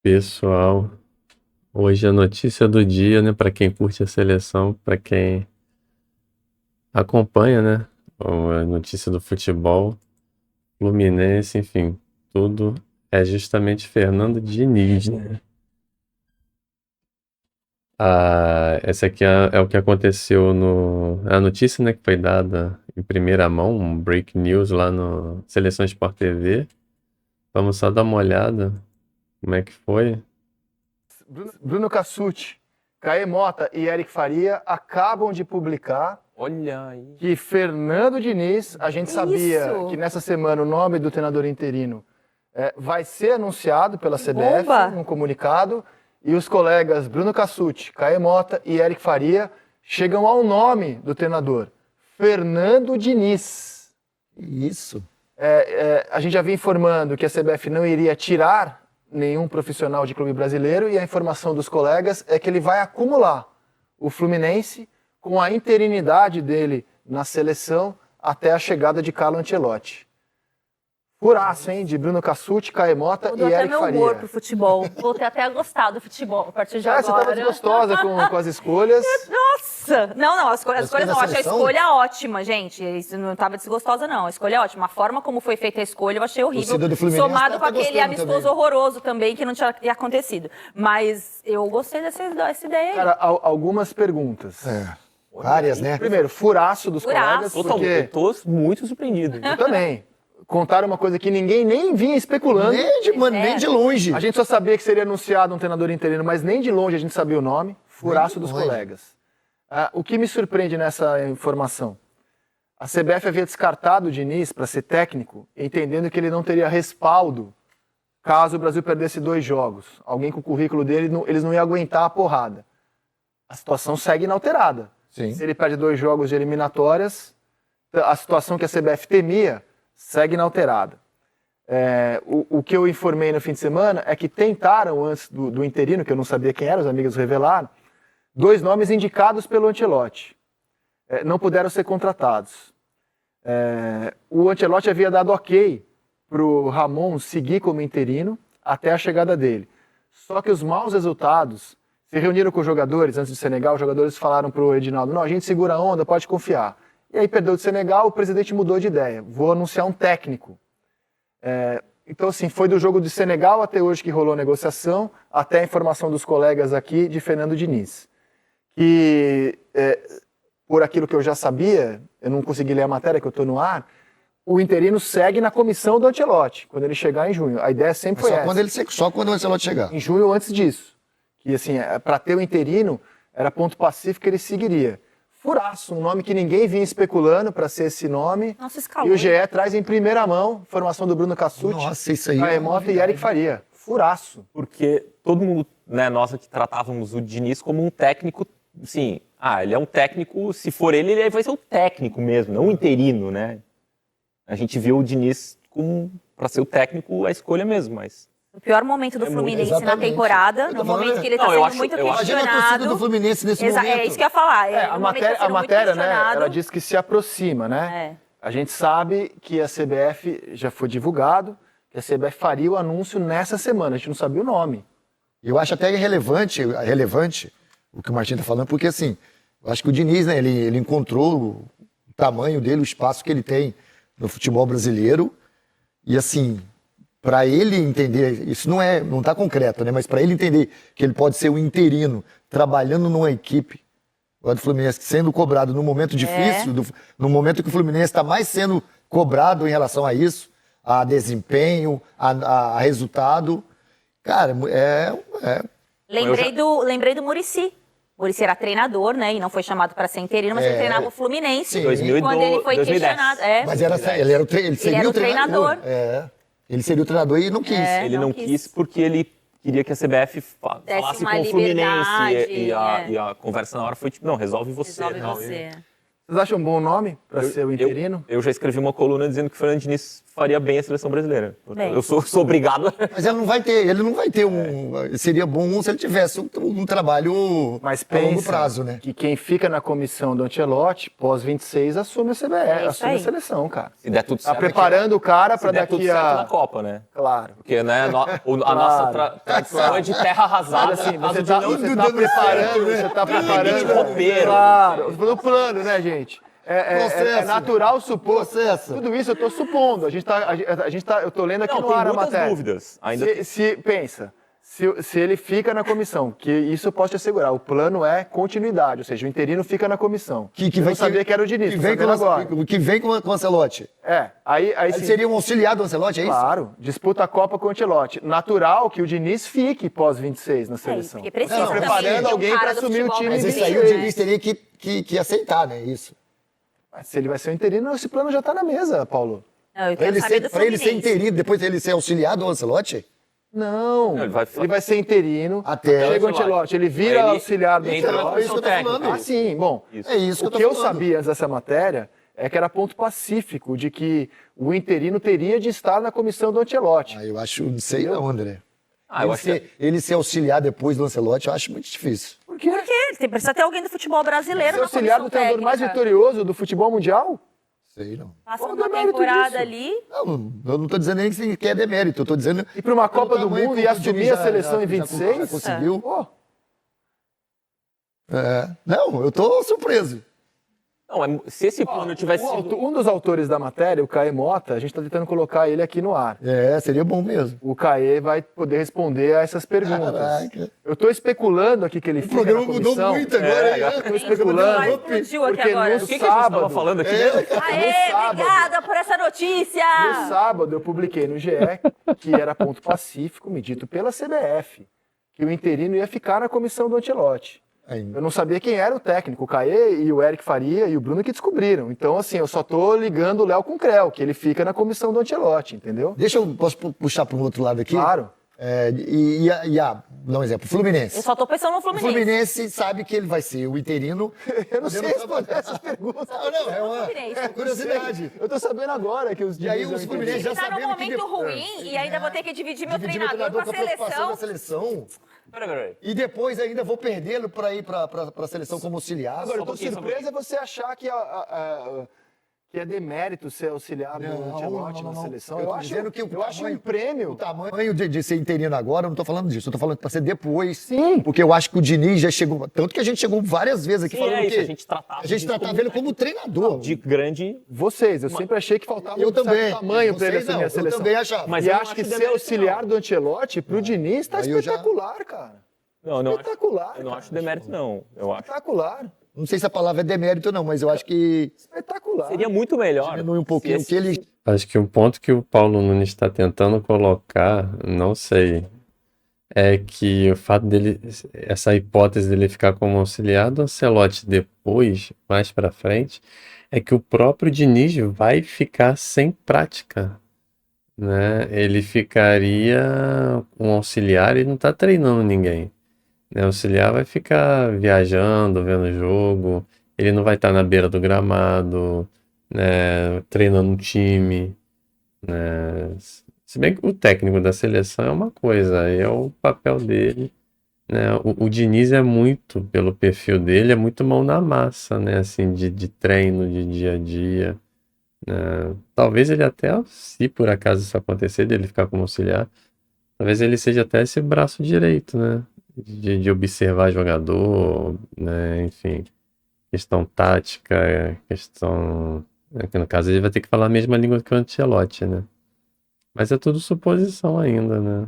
Pessoal, hoje a notícia do dia, né, para quem curte a seleção, para quem acompanha, né, a notícia do futebol, Fluminense, enfim, tudo é justamente Fernando Diniz, né? Essa aqui é o que aconteceu é a notícia, né, que foi dada em primeira mão, um break news lá no Seleção Sport TV. Vamos só dar uma olhada como é que foi. Bruno Cassucci, Caê Mota e Eric Faria acabam de publicar Olha aí. que Fernando Diniz, a gente sabia que nessa semana o nome do treinador interino vai ser anunciado pela CBF Bomba. num comunicado, e os colegas Bruno Cassucci, Caê Mota e Eric Faria chegam ao nome do treinador, Fernando Diniz. Isso. A gente já vinha informando que a CBF não iria tirar nenhum profissional de clube brasileiro, e a informação dos colegas é que ele vai acumular o Fluminense com a interinidade dele na seleção até a chegada de Carlo Ancelotti. Furaço, hein? De Bruno Cassucci, Caê Mota e Mudou até Eric meu Faria. humor pro futebol. Voltei até a gostar do futebol a partir de Você agora. estava desgostosa com as escolhas. Nossa! Não, as escolhas da não. Eu achei a seleção? escolha ótima, gente. Isso não estava desgostosa, não. A escolha é ótima. A forma como foi feita a escolha eu achei horrível. Torcida do Fluminense Somado tá com aquele gostando amistoso também. horroroso também, que não tinha acontecido. Mas eu gostei dessa ideia aí. Cara, algumas perguntas. Várias, né? Primeiro, furaço dos Furaço. colegas, Eu porque tô muito surpreendido. eu também. Contaram uma coisa que ninguém nem vinha especulando. Nem de longe. A gente só sabia que seria anunciado um treinador interino, mas nem de longe a gente sabia o nome. Furaço dos longe. colegas. O que me surpreende nessa informação? A CBF havia descartado o Diniz para ser técnico, entendendo que ele não teria respaldo caso o Brasil perdesse 2 jogos. Alguém com o currículo dele, eles não iam aguentar a porrada. A situação segue inalterada. Sim. Se ele perde 2 jogos de eliminatórias, a situação que a CBF temia segue inalterada. O que eu informei no fim de semana é que tentaram, antes do interino, que eu não sabia quem era, os amigos revelaram, 2 nomes indicados pelo Ancelotti. Não puderam ser contratados. O Ancelotti havia dado ok para o Ramon seguir como interino até a chegada dele. Só que os maus resultados se reuniram com os jogadores antes do Senegal, os jogadores falaram para o Edinaldo, não, a gente segura a onda, pode confiar. E aí perdeu do Senegal, o presidente mudou de ideia. Vou anunciar um técnico. Então, assim, foi do jogo de Senegal até hoje que rolou a negociação, até a informação dos colegas aqui de Fernando Diniz. Que, por aquilo que eu já sabia, eu não consegui ler a matéria que eu estou no ar, o interino segue na comissão do Ancelotti, quando ele chegar em junho. A ideia sempre foi essa. Só quando o Ancelotti chegar. Em junho ou antes disso. Que, assim, para ter o interino, era ponto pacífico que ele seguiria. Furaço, um nome que ninguém vinha especulando para ser esse nome. Nossa, escalou. E o GE traz em primeira mão informação do Bruno Cassucci, Nossa, isso aí. Caê Mota e Eric Faria. Furaço. Porque todo mundo, né, nós aqui tratávamos o Diniz como um técnico, assim, ele é um técnico, se for ele vai ser o técnico mesmo, não o interino, né? A gente viu o Diniz para ser o técnico a escolha mesmo, mas... O pior momento do Fluminense na exatamente. temporada, Eu tô no falando, momento que ele está não, eu sendo acho- muito eu acho- Imagina a torcida questionado. do Fluminense nesse momento. É isso que eu ia falar. A matéria, né, ela diz que se aproxima, né? A gente sabe que a CBF, já foi divulgado, que a CBF faria o anúncio nessa semana. A gente não sabia o nome. Eu acho até relevante o que o Martim está falando, porque assim, eu acho que o Diniz, né, ele encontrou o tamanho dele, o espaço que ele tem no futebol brasileiro, e assim, para ele entender, isso não está concreto, né, mas para ele entender que ele pode ser um interino, trabalhando numa equipe, o do Fluminense sendo cobrado num momento difícil, no momento que o Fluminense está mais sendo cobrado em relação a isso, a desempenho, a resultado, cara, Lembrei do Muricy. O Muricy era treinador, né? E não foi chamado para ser interino, mas ele treinava o Fluminense. Sim. 2002, Quando ele foi 2010. questionado. mas ele seria era o o treinador. Ele seria o treinador e não quis. Ele não quis porque ele queria que a CBF falasse uma com o Fluminense liberdade, e a conversa na hora foi tipo, não, resolve você. Resolve não, você. Vocês acham um bom nome para ser o interino? Eu já escrevi uma coluna dizendo que o Fernando Diniz faria bem a seleção brasileira. Bem. Eu sou obrigado a... Mas ele não vai ter um... Seria bom se ele tivesse um trabalho Mas a longo pensa prazo, né? que quem fica na comissão do Ancelotti, pós 26, assume a CBF, isso assume aí. a seleção, cara. Se der tudo Tá certo. preparando o cara para Se der tudo daqui certo na a... Copa, né? Claro. Porque, né, a nossa tradição é de terra arrasada. Mas assim, caso você de tá, não- você tá preparando, você tá preparando. roupeiro. Claro, no plano, né, gente? É Processo. natural supor. Processo. Tudo isso eu tô supondo. A gente tá, eu tô lendo aqui Não, no tem ar a muitas matéria. dúvidas. Ainda Pensa, se ele fica na comissão, que isso eu posso te assegurar, o plano é continuidade, ou seja, o interino fica na comissão. Eu não sabia que era o Diniz, que tô vem sabendo agora. que vem com o Ancelotti. Aí Ele sim. seria um auxiliar do Ancelotti, é isso? Claro, disputa a Copa com o Ancelotti. Natural que o Diniz fique pós 26 na seleção. porque precisa Não, também preparando de um alguém cara pra do assumir o futebol time Mas isso aí brasileiro, o Diniz teria que aceitar, né? Isso. Se ele vai ser o interino, esse plano já tá na mesa, Paulo. Não, eu Pra quero ele, saber do pra ele ser Fluminense. interino, depois ele ser auxiliar do Ancelotti? Não, Ele vai- ele vai ser interino. Até Chega o o Ancelotti. Ancelotti, ele vira Aí ele auxiliar do entra na Ancelotti. É isso que eu tô técnica. falando. Ah, sim, bom. Isso. É isso que O eu tô que eu falando. sabia antes dessa matéria é que era ponto pacífico de que o interino teria de estar na comissão do Ancelotti. Ah, eu acho, não sei não, André. eu acho que... Ele ser auxiliar depois do Ancelotti, eu acho muito difícil. Por quê? Por quê? Ele precisa ter alguém do futebol brasileiro Ser na auxiliar comissão do treinador mais técnica. vitorioso do futebol mundial? Sei não. Passando Qual o uma demérito temporada disso? ali. Não, eu não tô dizendo nem que é demérito, eu tô dizendo... Ir para uma pelo Copa do tamanho Mundo que e o assumir Diniz a seleção em já 26? conseguiu. Pô, Não, eu tô surpreso. Não, se esse plano tivesse sido... um dos autores da matéria, o Caê Mota, a gente está tentando colocar ele aqui no ar. Seria bom mesmo. O Caê vai poder responder a essas perguntas. Caraca. Eu estou especulando aqui que ele O fica programa na mudou comissão. muito agora, hein? Estou especulando. Explodiu aqui Porque agora. no O que a gente estava sábado, falando aqui? Aê, sábado. obrigada por essa notícia! no sábado eu publiquei no GE que era ponto pacífico, dito pela CBF, que o interino ia ficar na comissão do Ancelotti. Eu não sabia quem era o técnico, o Caê e o Eric Faria e o Bruno que descobriram. Então, assim, eu só tô ligando o Léo com o Creu, que ele fica na comissão do Ancelotti, entendeu? Posso puxar para um outro lado aqui? Claro. Dar um exemplo, Fluminense. Eu só tô pensando no O Fluminense. Fluminense sabe que ele vai ser o interino. Eu não sei responder essas perguntas. Não, é Fluminense. uma curiosidade. Eu tô sabendo agora que os E aí divisam os em Fluminense já Tá num sabendo que... momento ruim e ainda vou ter que dividir meu Dividir meu treinador com a com a preocupação da seleção. seleção. Peraí. E depois ainda vou perdê-lo para ir para a seleção como auxiliar. Agora, eu tô pouquinho, surpreso é você achar que é demérito ser auxiliar do Ancelotti na seleção. Eu tô acho, dizendo que eu acho um prêmio. O tamanho de ser interino agora, eu não tô falando disso. Eu tô falando para ser depois. Sim. Porque eu acho que o Diniz já chegou... Tanto que a gente chegou várias vezes aqui Sim, falando é isso, que... a gente tratava A gente disso tratava como ele como treinador. De grande... Vocês, eu sempre achei que faltava Eu um certo também. tamanho para ele Vocês assumir não, a seleção. Eu também achava. Mas E eu não acho que acho ser demérito, auxiliar não. do Ancelotti pro Diniz tá Aí eu já- espetacular, cara. Não, não acho, Espetacular. eu não cara. acho demérito, não. Eu acho. Espetacular. Não sei se a palavra é demérito ou não, mas eu acho que Espetacular. Seria muito melhor. diminui um pouquinho o se que ele... Acho que um ponto que o Paulo Nunes está tentando colocar, não sei, é que o fato dele, essa hipótese dele ficar como auxiliar do Ancelotti depois, mais para frente, é que o próprio Diniz vai ficar sem prática, né? Ele ficaria um auxiliar e não está treinando ninguém, né? O auxiliar vai ficar viajando, vendo jogo, ele não vai estar na beira do gramado, né, treinando um time, né? Se bem que o técnico da seleção é uma coisa, aí é o papel dele, né? O Diniz é muito, pelo perfil dele, é muito mão na massa, né? Assim, de treino, de dia a dia, né? Talvez ele até, se por acaso isso acontecer, dele ficar como auxiliar, talvez ele seja até esse braço direito, né? De observar jogador, né? Enfim, questão tática, questão... que no caso ele vai ter que falar a mesma língua que o Ancelotti, né? Mas é tudo suposição ainda, né?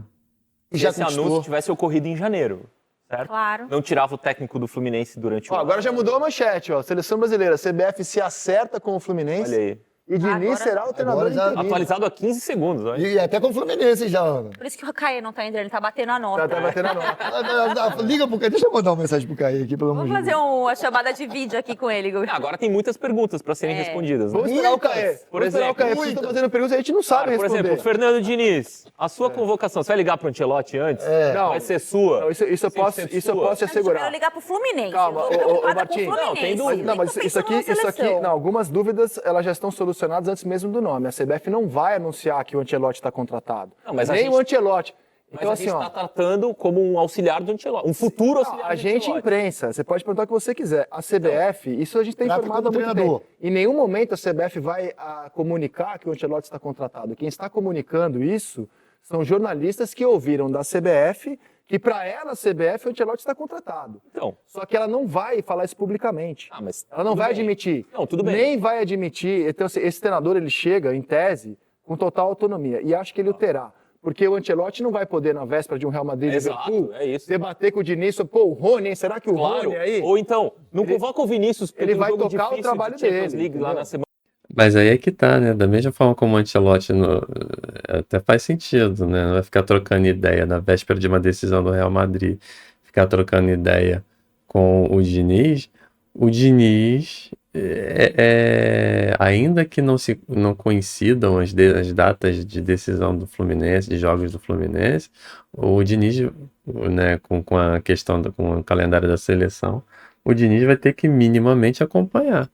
Se Já esse conquistou. anúncio tivesse ocorrido em janeiro, certo? Claro. Não tirava o técnico do Fluminense durante o Ó, ano. agora já mudou a manchete, ó. Seleção brasileira, CBF se acerta com o Fluminense. Olha aí. E Diniz Agora- será o treinador Agora já- interino. Atualizado há 15 segundos. Olha. E até com o Fluminense já, Ana. Por isso que o Caê não tá entrando, ele tá batendo a nota. Tá batendo a nota. Liga pro Caio, deixa eu mandar uma mensagem pro Caio aqui, pelo amor Vamos de Deus. fazer uma chamada de vídeo aqui com ele. Agora tem muitas perguntas para serem respondidas. Né? Vamos esperar o Caê. Por Vamos esperar o Caê, porque vocês estão fazendo perguntas e a gente não sabe Por responder. exemplo, Fernando Diniz, a sua convocação, você vai ligar pro Ancelotti antes? Não. Vai ser sua? Não, isso eu posso, 100% isso eu sua? posso te Eu quero assegurar. ligar pro Fluminense. Calma, eu tô preocupada com o Martim. Fluminense. Não, tem dúvida. Não, mas Nem tô isso aqui, pensando na seleção. não, algumas dúvidas elas já estão solucionadas antes mesmo do nome. A CBF não vai anunciar que o Ancelotti está contratado. Não, mas a Nem gente- o Ancelotti. Mas Então, a assim, gente ó, está tratando como um auxiliar do Ancelotti, um futuro auxiliar a do gente Ancelotti. imprensa, você pode perguntar o que você quiser. A CBF, isso a gente tem Trata informado há como muito treinador. tempo. Em nenhum momento a CBF vai comunicar que o Ancelotti está contratado. Quem está comunicando isso são jornalistas que ouviram da CBF que para ela, a CBF, o Ancelotti está contratado. Então, Só que ela não vai falar isso publicamente. mas Ela não tudo vai bem. admitir. Não, tudo bem. Nem vai admitir. Então, assim, esse treinador, ele chega, em tese, com total autonomia. E acho que ele o terá. Porque o Ancelotti não vai poder, na véspera de um Real Madrid e Exato, Liverpool, é isso. debater com o Diniz sobre, pô, o Rony, hein? Será que o claro. Rony aí... Ou então, não Ele- convoca o Vinícius, porque ele tem um vai jogo tocar o difícil trabalho de Champions dele, League lá entendeu? na semana. Mas aí é que tá, né? Da mesma forma como o Ancelotti até faz sentido, né? Não vai ficar trocando ideia na véspera de uma decisão do Real Madrid, ficar trocando ideia com o Diniz. O Diniz, ainda que não coincidam as datas de decisão do Fluminense, de jogos do Fluminense, o Diniz, né, com a questão com o calendário da seleção, o Diniz vai ter que minimamente acompanhar,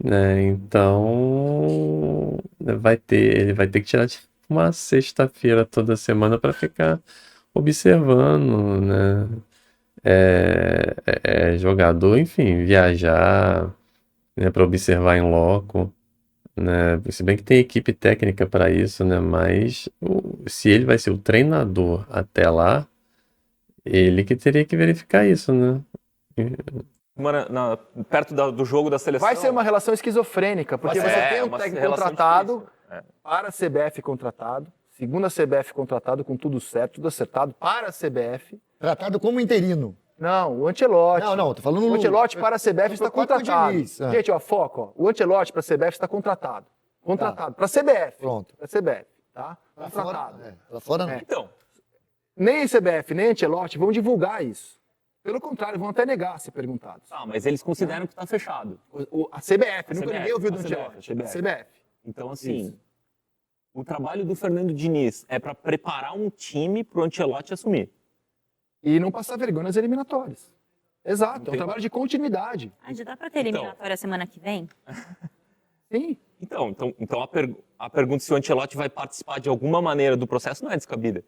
né? Então ele vai ter que tirar tipo, uma sexta-feira toda semana para ficar observando, né? Jogador, enfim, viajar, né, para observar em loco, né? Se bem que tem equipe técnica para isso, né? Mas se ele vai ser o treinador até lá, ele que teria que verificar isso, né? Perto do jogo da seleção. Vai ser uma relação esquizofrênica, porque Vai ser, você tem um uma técnico relação contratado, difícil. para a CBF contratado, segundo a CBF contratado, com tudo certo, tudo acertado, para a CBF. Tratado como interino. Não, o Ancelotti. Não, tô falando O Ancelotti para a CBF está eu tô com o contratado. Diniz, é. Gente, ó, foco, ó. O Ancelotti para a CBF está contratado. Contratado. Para a CBF. Pronto. Para a CBF, tá? Lá Contratado. fora, lá fora não. É. Então, Nem CBF, nem Ancelotti vão divulgar isso. Pelo contrário, vão até negar se perguntados. mas eles consideram que está fechado. A CBF, nunca CBF, ninguém ouviu do a CBF, Ancelotti. a CBF. CBF. Então, assim, Isso. o trabalho do Fernando Diniz é para preparar um time para o Ancelotti assumir. E não passar vergonha nas eliminatórias. Exato, é um Entendi. trabalho de continuidade. Já dá pra ter eliminatória semana que vem? Sim. Então a pergunta se o Ancelotti vai participar de alguma maneira do processo não é descabida.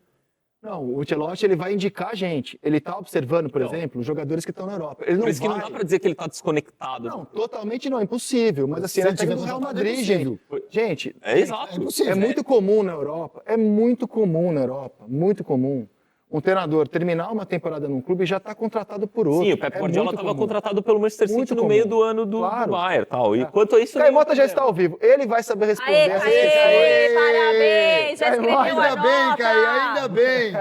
Não, o Ancelotti ele vai indicar a gente. Ele está observando, por Então. exemplo, os jogadores que estão na Europa. Ele não Por isso que não vai... dá para dizer que ele está desconectado. Não, totalmente não, é impossível. Mas assim, Se ele é ele tiver técnico do Real contratado, é Madrid, gente. possível. Gente, É exato. É impossível. é muito comum na Europa. É muito comum na Europa. Muito comum. Um treinador terminar uma temporada num clube e já está contratado por outro. Sim, o Pep É Guardiola muito estava comum. contratado pelo Manchester City Muito no comum. meio do ano do Claro. Bayern tal. E quanto a isso... Caimota já nenhum está problema. ao vivo. Ele vai saber responder. Aê, essa Caê, questão. parabéns! Já escreveu a Ainda bem, nota! Caio, ainda bem.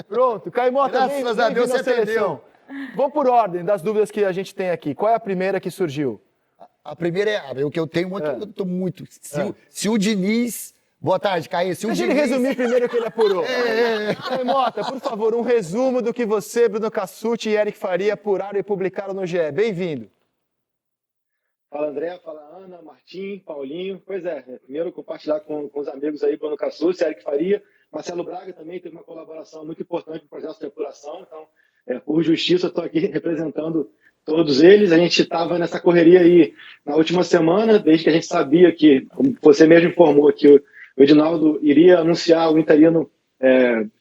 Pronto, Caimota, Graças a Deus você seleção. Vamos por ordem das dúvidas que a gente tem aqui. Qual é a primeira que surgiu? A primeira é o que eu tenho uma que eu tô muito. Se o Diniz. Boa tarde, Caio. Se o Deixa ele Diniz. resumir primeiro o que ele apurou. Caimota, por favor, um resumo do que você, Bruno Cassucci e Eric Faria apuraram e publicaram no GE. Bem-vindo. Fala André, fala Ana, Martim, Paulinho. Pois é, primeiro compartilhar com os amigos aí, Bruno Cassucci, Eric Faria. Marcelo Braga também teve uma colaboração muito importante no processo de apuração. Então, por justiça, estou aqui representando todos eles. A gente estava nessa correria aí na última semana, desde que a gente sabia que, como você mesmo informou, que o Edinaldo iria anunciar o interino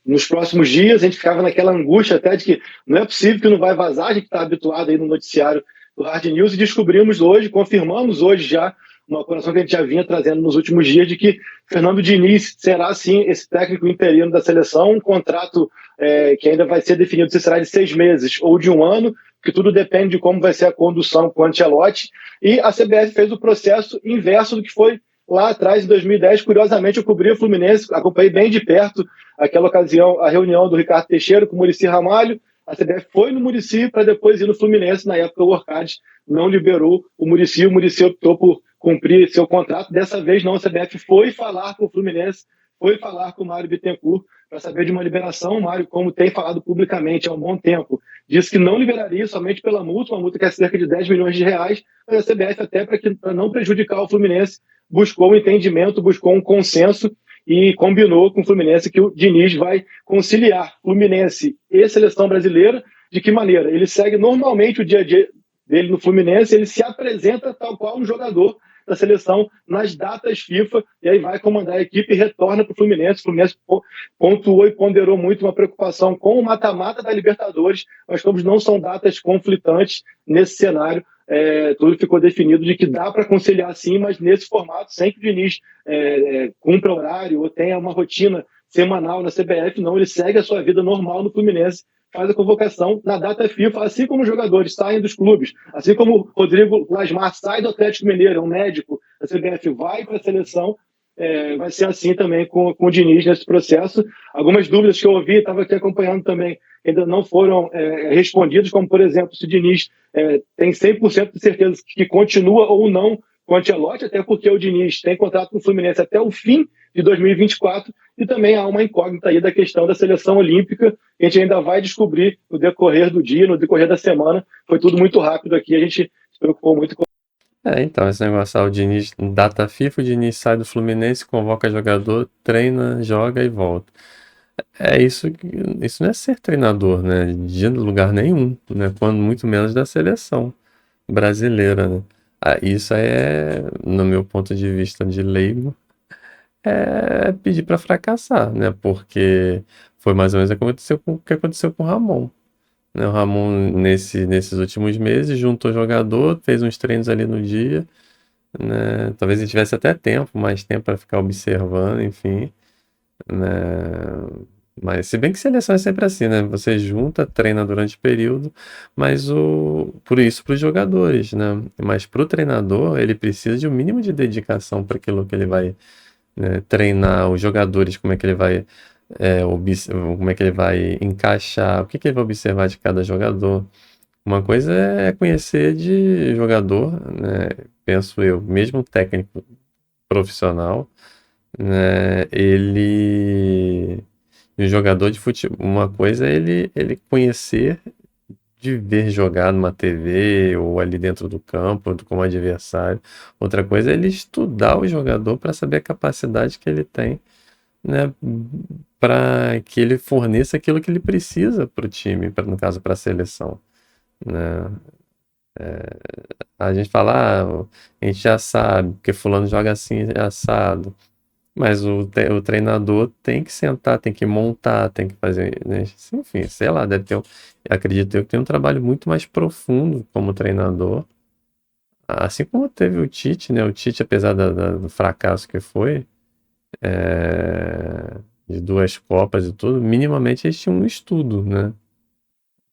nos próximos dias. A gente ficava naquela angústia até de que não é possível que não vai vazar, a gente está habituado aí no noticiário do Hard News, e descobrimos hoje, confirmamos hoje já, uma apuração que a gente já vinha trazendo nos últimos dias, de que Fernando Diniz será, sim, esse técnico interino da seleção, um contrato que ainda vai ser definido se será de 6 meses ou de 1 ano, que tudo depende de como vai ser a condução com o Ancelotti, e a CBF fez o processo inverso do que foi lá atrás, em 2010. Curiosamente, eu cobri o Fluminense, acompanhei bem de perto aquela ocasião, a reunião do Ricardo Teixeira com o Muricy Ramalho. A CBF foi no Muricy para depois ir no Fluminense. Na época, o Orcades não liberou o Muricy optou por cumprir seu contrato. Dessa vez não, a CBF foi falar com o Fluminense, foi falar com o Mário Bittencourt para saber de uma liberação. O Mário, como tem falado publicamente há um bom tempo, disse que não liberaria somente pela multa, uma multa que é cerca de 10 milhões de reais, mas a CBF, até para não prejudicar o Fluminense, buscou um entendimento, buscou um consenso e combinou com o Fluminense que o Diniz vai conciliar Fluminense e Seleção Brasileira. De que maneira? Ele segue normalmente o dia a dia dele no Fluminense, ele se apresenta tal qual um jogador da seleção nas datas FIFA, e aí vai comandar a equipe e retorna para o Fluminense. O Fluminense pontuou e ponderou muito uma preocupação com o mata-mata da Libertadores, mas como não são datas conflitantes nesse cenário, tudo ficou definido de que dá para conciliar sim, mas nesse formato, sem que o Diniz cumpra horário ou tenha uma rotina semanal na CBF, não, ele segue a sua vida normal no Fluminense, faz a convocação na data FIFA, assim como os jogadores saem dos clubes, assim como o Rodrigo Lasmar sai do Atlético Mineiro, é um médico, a CBF vai para a seleção, vai ser assim também com o Diniz nesse processo. Algumas dúvidas que eu ouvi, estava aqui acompanhando também, ainda não foram respondidas, como, por exemplo, se o Diniz tem 100% de certeza que continua ou não com o Ancelotti, até porque o Diniz tem contrato com o Fluminense até o fim de 2024, e também há uma incógnita aí da questão da seleção olímpica, que a gente ainda vai descobrir no decorrer do dia, no decorrer da semana. Foi tudo muito rápido aqui, a gente se preocupou muito com... Então, esse negócio, o Diniz, data FIFA, o Diniz sai do Fluminense, convoca jogador, treina, joga e volta. Isso não é ser treinador, né? De lugar nenhum, né? Quando muito menos da seleção brasileira, né? Isso é, no meu ponto de vista de leigo, é pedir para fracassar, né? Porque foi mais ou menos o que aconteceu com o Ramon, né? O Ramon, nesses últimos meses, juntou jogador, fez uns treinos ali no dia, né? Talvez ele tivesse até mais tempo para ficar observando, enfim, né? Mas se bem que seleção é sempre assim, né? Você junta, treina durante o período, mas por isso para os jogadores, né? Mas para o treinador, ele precisa de um mínimo de dedicação para aquilo que ele vai, né, treinar os jogadores, como é que ele vai como é que ele vai encaixar, o que ele vai observar de cada jogador. Uma coisa é conhecer de jogador, né? Penso eu, mesmo um técnico profissional, né? Um jogador de futebol, uma coisa é ele conhecer de ver jogar numa TV ou ali dentro do campo como adversário. Outra coisa é ele estudar o jogador para saber a capacidade que ele tem, né, para que ele forneça aquilo que ele precisa para o time, no caso para a seleção, né? A gente fala, a gente já sabe, porque fulano joga assim, assado. Mas o treinador tem que sentar, tem que montar, tem que fazer, né? Enfim, sei lá, acredito eu que tem um trabalho muito mais profundo como treinador. Assim como teve o Tite, né? O Tite, apesar do fracasso que foi, de 2 Copas e tudo, minimamente eles tinham um estudo, né?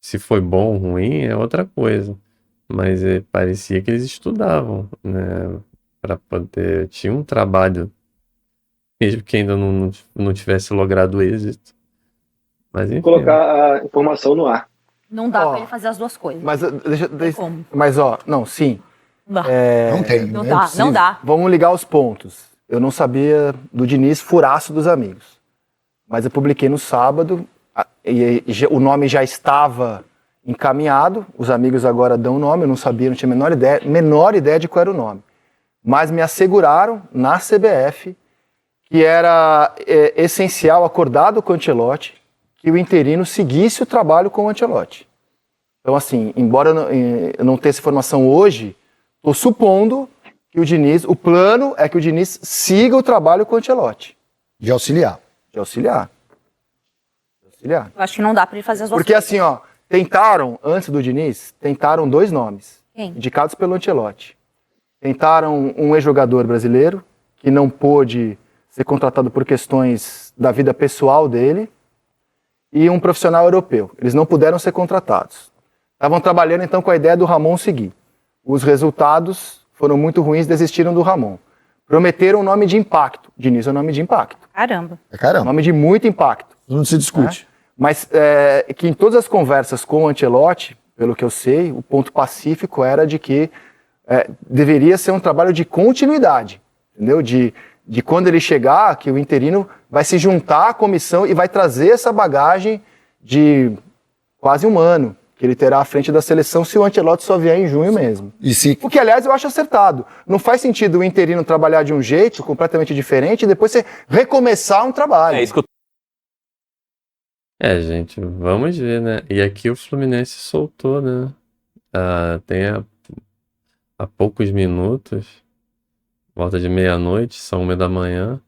Se foi bom ou ruim é outra coisa. Mas parecia que eles estudavam, né? Para poder... Tinha um trabalho, mesmo que ainda não tivesse logrado êxito. Mas enfim. Colocar a informação no ar. Não dá para ele fazer as duas coisas. Mas Como? não, sim. Não, Não tem. não é dá, possível. não dá. Vamos ligar os pontos. Eu não sabia do Diniz furaço dos amigos. Mas eu publiquei no sábado, e o nome já estava encaminhado, os amigos agora dão o nome, eu não sabia, não tinha a menor ideia de qual era o nome. Mas me asseguraram na CBF que era essencial, acordado com o Ancelotti, que o interino seguisse o trabalho com o Ancelotti. Então, assim, embora eu não tenha essa informação hoje, estou supondo que o plano é que o Diniz siga o trabalho com o Ancelotti. De auxiliar. De auxiliar. Eu acho que não dá para ele fazer as duas Porque coisas. assim, ó, antes do Diniz, tentaram 2 nomes, Quem? indicados pelo Ancelotti. Tentaram um ex-jogador brasileiro, que não pôde ser contratado por questões da vida pessoal dele, e um profissional europeu. Eles não puderam ser contratados. Estavam trabalhando então com a ideia do Ramon seguir. Os resultados foram muito ruins, desistiram do Ramon. Prometeram um nome de impacto. Diniz é um nome de impacto. Caramba. Caramba, Nome de muito impacto. não se discute. Mas que em todas as conversas com o Ancelotti, pelo que eu sei, o ponto pacífico era de que deveria ser um trabalho de continuidade, entendeu? De quando ele chegar, que o interino vai se juntar à comissão e vai trazer essa bagagem de quase um ano que ele terá à frente da seleção se o Ancelotti só vier em junho mesmo. O que, aliás, eu acho acertado. Não faz sentido o interino trabalhar de um jeito completamente diferente e depois você recomeçar um trabalho. É isso que eu Gente, vamos ver, né? E aqui o Fluminense soltou, né? Tem há poucos minutos, volta de meia-noite, são 1h da manhã,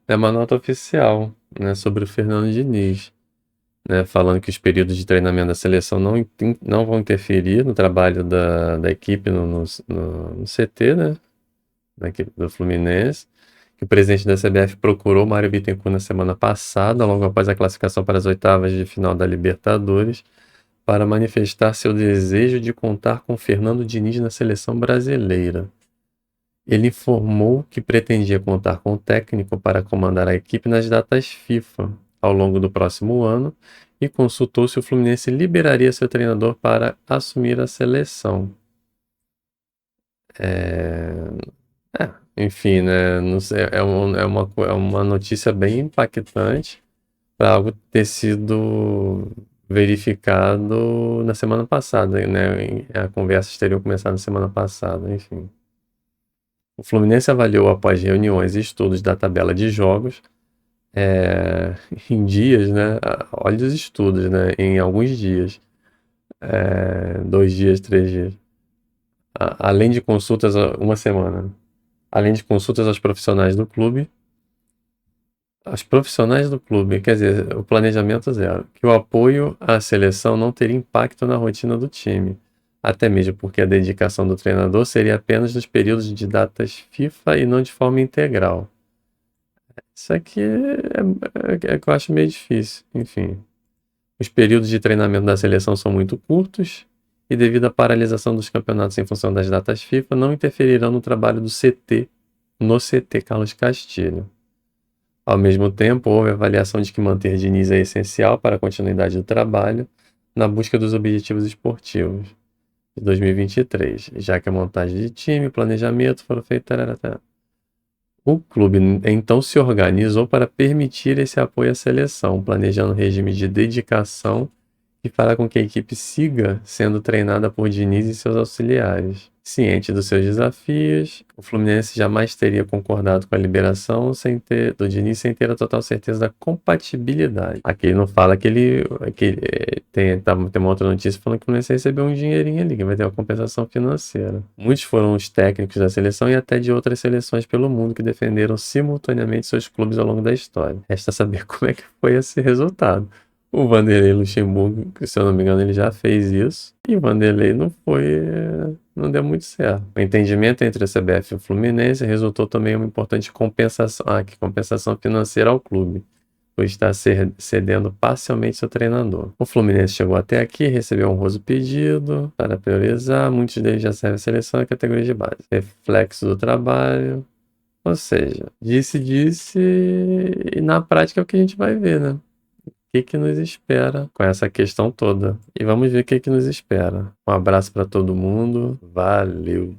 é uma nota oficial, né, sobre o Fernando Diniz, né, falando que os períodos de treinamento da seleção não vão interferir no trabalho da equipe no CT, né, da equipe do Fluminense, que o presidente da CBF procurou Mário Bittencourt na semana passada, logo após a classificação para as oitavas de final da Libertadores, para manifestar seu desejo de contar com Fernando Diniz na seleção brasileira. Ele informou que pretendia contar com o técnico para comandar a equipe nas datas FIFA ao longo do próximo ano e consultou se o Fluminense liberaria seu treinador para assumir a seleção. Enfim, né? Não sei, é uma notícia bem impactante para algo ter sido verificado na semana passada, né? A conversa teria começado na semana passada, enfim. O Fluminense avaliou após reuniões e estudos da tabela de jogos em dias, né? Olha os estudos, né? Em alguns dias, 2 dias, 3 dias, além de consultas, uma semana, além de consultas aos profissionais do clube. Os profissionais do clube, quer dizer, o planejamento zero, que o apoio à seleção não teria impacto na rotina do time, até mesmo porque a dedicação do treinador seria apenas nos períodos de datas FIFA e não de forma integral. Isso aqui é que eu acho meio difícil, enfim. Os períodos de treinamento da seleção são muito curtos e, devido à paralisação dos campeonatos em função das datas FIFA, não interferirão no trabalho do CT, no CT Carlos Castilho. Ao mesmo tempo, houve a avaliação de que manter Diniz é essencial para a continuidade do trabalho na busca dos objetivos esportivos de 2023, já que a montagem de time e planejamento foram feitos. O clube então se organizou para permitir esse apoio à seleção, planejando um regime de dedicação que fará com que a equipe siga sendo treinada por Diniz e seus auxiliares. Ciente dos seus desafios, o Fluminense jamais teria concordado com a liberação do Diniz sem ter a total certeza da compatibilidade. Aqui ele não fala tem uma outra notícia falando que o Fluminense recebeu um dinheirinho ali, que vai ter uma compensação financeira. Muitos foram os técnicos da seleção e até de outras seleções pelo mundo que defenderam simultaneamente seus clubes ao longo da história. Resta saber como é que foi esse resultado. O Vanderlei Luxemburgo, que, se eu não me engano, ele já fez isso. E o Vanderlei não deu muito certo. O entendimento entre a CBF e o Fluminense resultou também em uma importante compensação financeira ao clube, por estar cedendo parcialmente seu treinador. O Fluminense chegou até aqui, recebeu um honroso pedido para priorizar. Muitos deles já servem a seleção e categoria de base. Reflexo do trabalho. Ou seja, disse, e na prática é o que a gente vai ver, né? O que nos espera com essa questão toda. E vamos ver o que nos espera. Um abraço para todo mundo. Valeu!